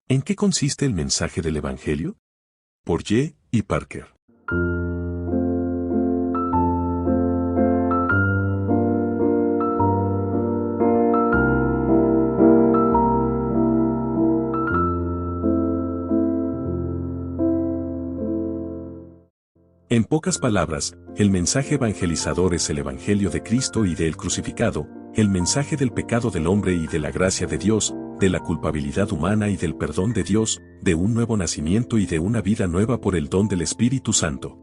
¿En qué consiste el mensaje del Evangelio? Por J. E. Parker. En pocas palabras, el mensaje evangelizador es el Evangelio de Cristo y del crucificado, el mensaje del pecado del hombre y de la gracia de Dios, de la culpabilidad humana y del perdón de Dios, de un nuevo nacimiento y de una vida nueva por el don del Espíritu Santo.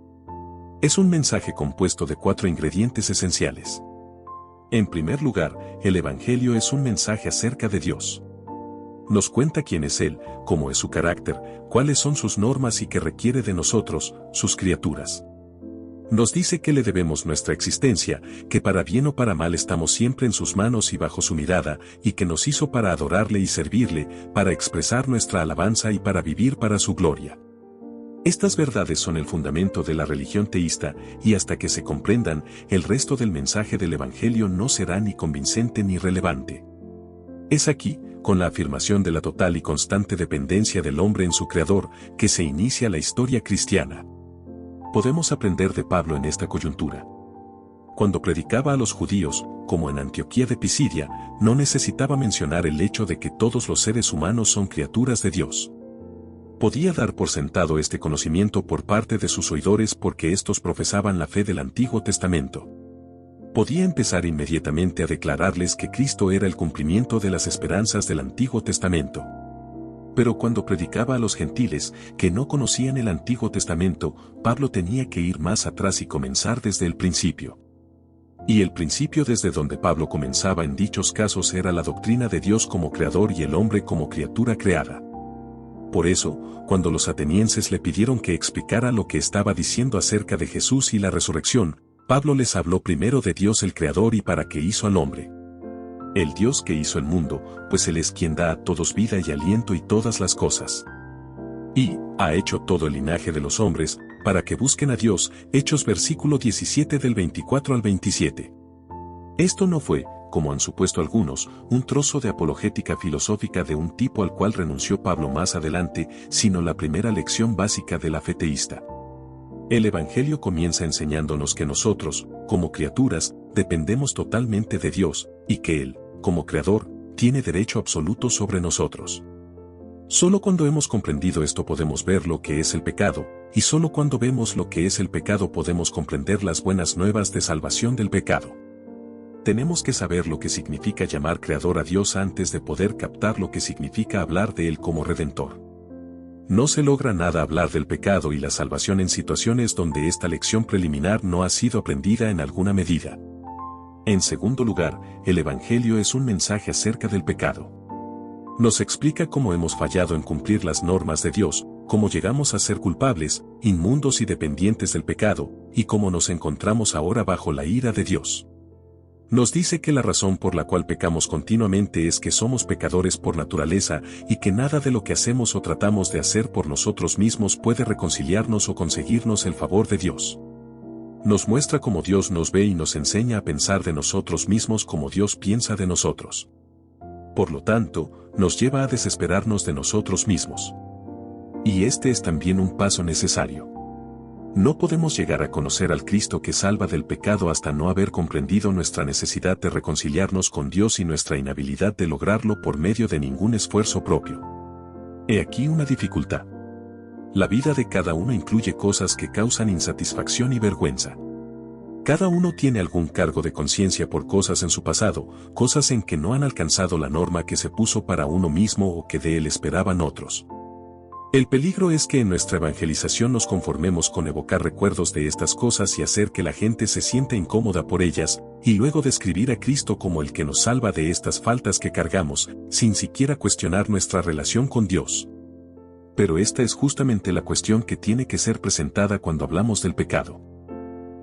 Es un mensaje compuesto de 4 ingredientes esenciales. En primer lugar, el Evangelio es un mensaje acerca de Dios. Nos cuenta quién es Él, cómo es su carácter, cuáles son sus normas y qué requiere de nosotros, sus criaturas. Nos dice que le debemos nuestra existencia, que para bien o para mal estamos siempre en sus manos y bajo su mirada, y que nos hizo para adorarle y servirle, para expresar nuestra alabanza y para vivir para su gloria. Estas verdades son el fundamento de la religión teísta, y hasta que se comprendan, el resto del mensaje del Evangelio no será ni convincente ni relevante. Es aquí, con la afirmación de la total y constante dependencia del hombre en su Creador, que se inicia la historia cristiana. Podemos aprender de Pablo en esta coyuntura. Cuando predicaba a los judíos, como en Antioquía de Pisidia, no necesitaba mencionar el hecho de que todos los seres humanos son criaturas de Dios. Podía dar por sentado este conocimiento por parte de sus oidores porque éstos profesaban la fe del Antiguo Testamento. Podía empezar inmediatamente a declararles que Cristo era el cumplimiento de las esperanzas del Antiguo Testamento. Pero cuando predicaba a los gentiles, que no conocían el Antiguo Testamento, Pablo tenía que ir más atrás y comenzar desde el principio. Y el principio desde donde Pablo comenzaba en dichos casos era la doctrina de Dios como creador y el hombre como criatura creada. Por eso, cuando los atenienses le pidieron que explicara lo que estaba diciendo acerca de Jesús y la resurrección, Pablo les habló primero de Dios el creador y para qué hizo al hombre. El Dios que hizo el mundo, pues Él es quien da a todos vida y aliento y todas las cosas. Y ha hecho todo el linaje de los hombres, para que busquen a Dios, Hechos versículo 17 del 24 al 27. Esto no fue, como han supuesto algunos, un trozo de apologética filosófica de un tipo al cual renunció Pablo más adelante, sino la primera lección básica de la fe teísta. El Evangelio comienza enseñándonos que nosotros, como criaturas, dependemos totalmente de Dios, y que Él, como Creador, tiene derecho absoluto sobre nosotros. Solo cuando hemos comprendido esto podemos ver lo que es el pecado, y solo cuando vemos lo que es el pecado podemos comprender las buenas nuevas de salvación del pecado. Tenemos que saber lo que significa llamar Creador a Dios antes de poder captar lo que significa hablar de Él como Redentor. No se logra nada hablar del pecado y la salvación en situaciones donde esta lección preliminar no ha sido aprendida en alguna medida. En segundo lugar, el Evangelio es un mensaje acerca del pecado. Nos explica cómo hemos fallado en cumplir las normas de Dios, cómo llegamos a ser culpables, inmundos y dependientes del pecado, y cómo nos encontramos ahora bajo la ira de Dios. Nos dice que la razón por la cual pecamos continuamente es que somos pecadores por naturaleza y que nada de lo que hacemos o tratamos de hacer por nosotros mismos puede reconciliarnos o conseguirnos el favor de Dios. Nos muestra cómo Dios nos ve y nos enseña a pensar de nosotros mismos como Dios piensa de nosotros. Por lo tanto, nos lleva a desesperarnos de nosotros mismos. Y este es también un paso necesario. No podemos llegar a conocer al Cristo que salva del pecado hasta no haber comprendido nuestra necesidad de reconciliarnos con Dios y nuestra inhabilidad de lograrlo por medio de ningún esfuerzo propio. He aquí una dificultad. La vida de cada uno incluye cosas que causan insatisfacción y vergüenza. Cada uno tiene algún cargo de conciencia por cosas en su pasado, cosas en que no han alcanzado la norma que se puso para uno mismo o que de él esperaban otros. El peligro es que en nuestra evangelización nos conformemos con evocar recuerdos de estas cosas y hacer que la gente se sienta incómoda por ellas, y luego describir a Cristo como el que nos salva de estas faltas que cargamos, sin siquiera cuestionar nuestra relación con Dios. Pero esta es justamente la cuestión que tiene que ser presentada cuando hablamos del pecado.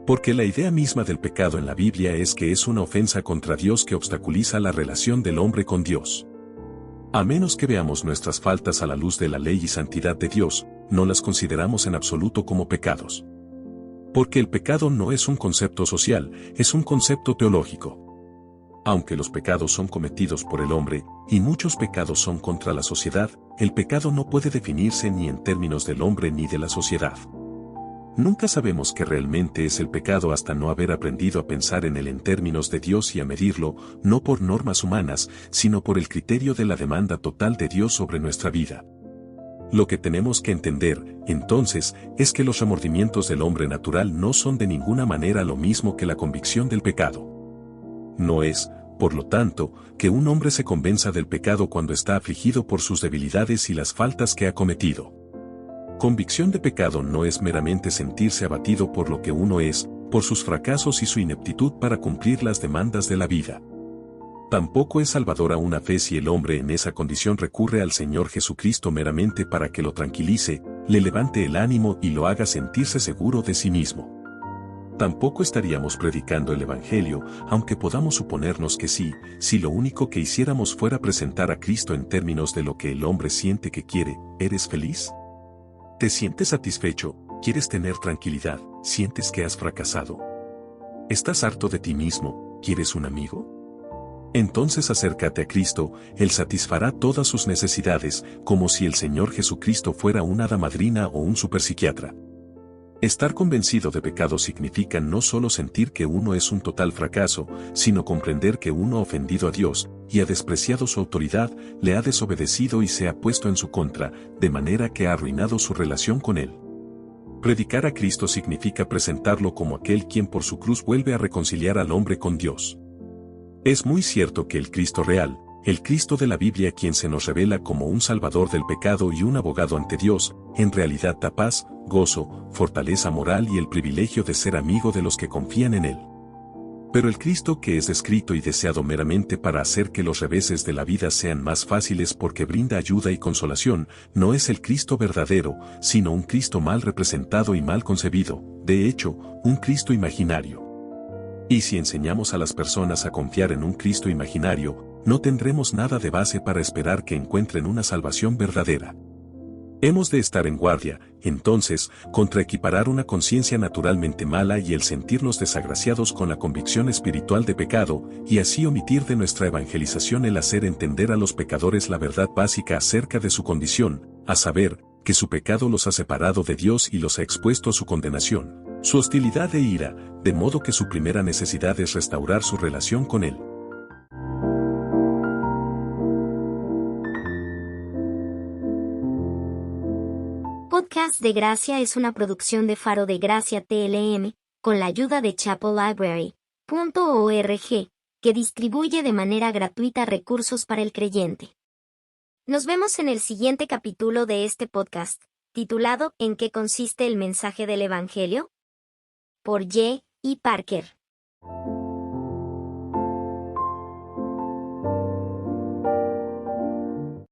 Porque la idea misma del pecado en la Biblia es que es una ofensa contra Dios que obstaculiza la relación del hombre con Dios. A menos que veamos nuestras faltas a la luz de la ley y santidad de Dios, no las consideramos en absoluto como pecados. Porque el pecado no es un concepto social, es un concepto teológico. Aunque los pecados son cometidos por el hombre, y muchos pecados son contra la sociedad, el pecado no puede definirse ni en términos del hombre ni de la sociedad. Nunca sabemos qué realmente es el pecado hasta no haber aprendido a pensar en él en términos de Dios y a medirlo, no por normas humanas, sino por el criterio de la demanda total de Dios sobre nuestra vida. Lo que tenemos que entender, entonces, es que los remordimientos del hombre natural no son de ninguna manera lo mismo que la convicción del pecado. No es, por lo tanto, que un hombre se convenza del pecado cuando está afligido por sus debilidades y las faltas que ha cometido. Convicción de pecado no es meramente sentirse abatido por lo que uno es, por sus fracasos y su ineptitud para cumplir las demandas de la vida. Tampoco es salvadora una fe si el hombre en esa condición recurre al Señor Jesucristo meramente para que lo tranquilice, le levante el ánimo y lo haga sentirse seguro de sí mismo. Tampoco estaríamos predicando el Evangelio, aunque podamos suponernos que sí, si lo único que hiciéramos fuera presentar a Cristo en términos de lo que el hombre siente que quiere. ¿Eres feliz? ¿Te sientes satisfecho? ¿Quieres tener tranquilidad? ¿Sientes que has fracasado? ¿Estás harto de ti mismo? ¿Quieres un amigo? Entonces acércate a Cristo, Él satisfará todas sus necesidades, como si el Señor Jesucristo fuera una hada madrina o un superpsiquiatra. Estar convencido de pecado significa no solo sentir que uno es un total fracaso, sino comprender que uno ha ofendido a Dios, y ha despreciado su autoridad, le ha desobedecido y se ha puesto en su contra, de manera que ha arruinado su relación con Él. Predicar a Cristo significa presentarlo como aquel quien por su cruz vuelve a reconciliar al hombre con Dios. Es muy cierto que el Cristo real, el Cristo de la Biblia quien se nos revela como un salvador del pecado y un abogado ante Dios, en realidad da paz, gozo, fortaleza moral y el privilegio de ser amigo de los que confían en Él. Pero el Cristo que es descrito y deseado meramente para hacer que los reveses de la vida sean más fáciles porque brinda ayuda y consolación, no es el Cristo verdadero, sino un Cristo mal representado y mal concebido, de hecho, un Cristo imaginario. Y si enseñamos a las personas a confiar en un Cristo imaginario, no tendremos nada de base para esperar que encuentren una salvación verdadera. Hemos de estar en guardia, entonces, contra equiparar una conciencia naturalmente mala y el sentirnos desagraciados con la convicción espiritual de pecado, y así omitir de nuestra evangelización el hacer entender a los pecadores la verdad básica acerca de su condición, a saber, que su pecado los ha separado de Dios y los ha expuesto a su condenación, su hostilidad e ira, de modo que su primera necesidad es restaurar su relación con Él. Podcast de Gracia es una producción de Faro de Gracia TLM, con la ayuda de chapellibrary.org, que distribuye de manera gratuita recursos para el creyente. Nos vemos en el siguiente capítulo de este podcast, titulado ¿En qué consiste el mensaje del Evangelio? Por J. E. Parker.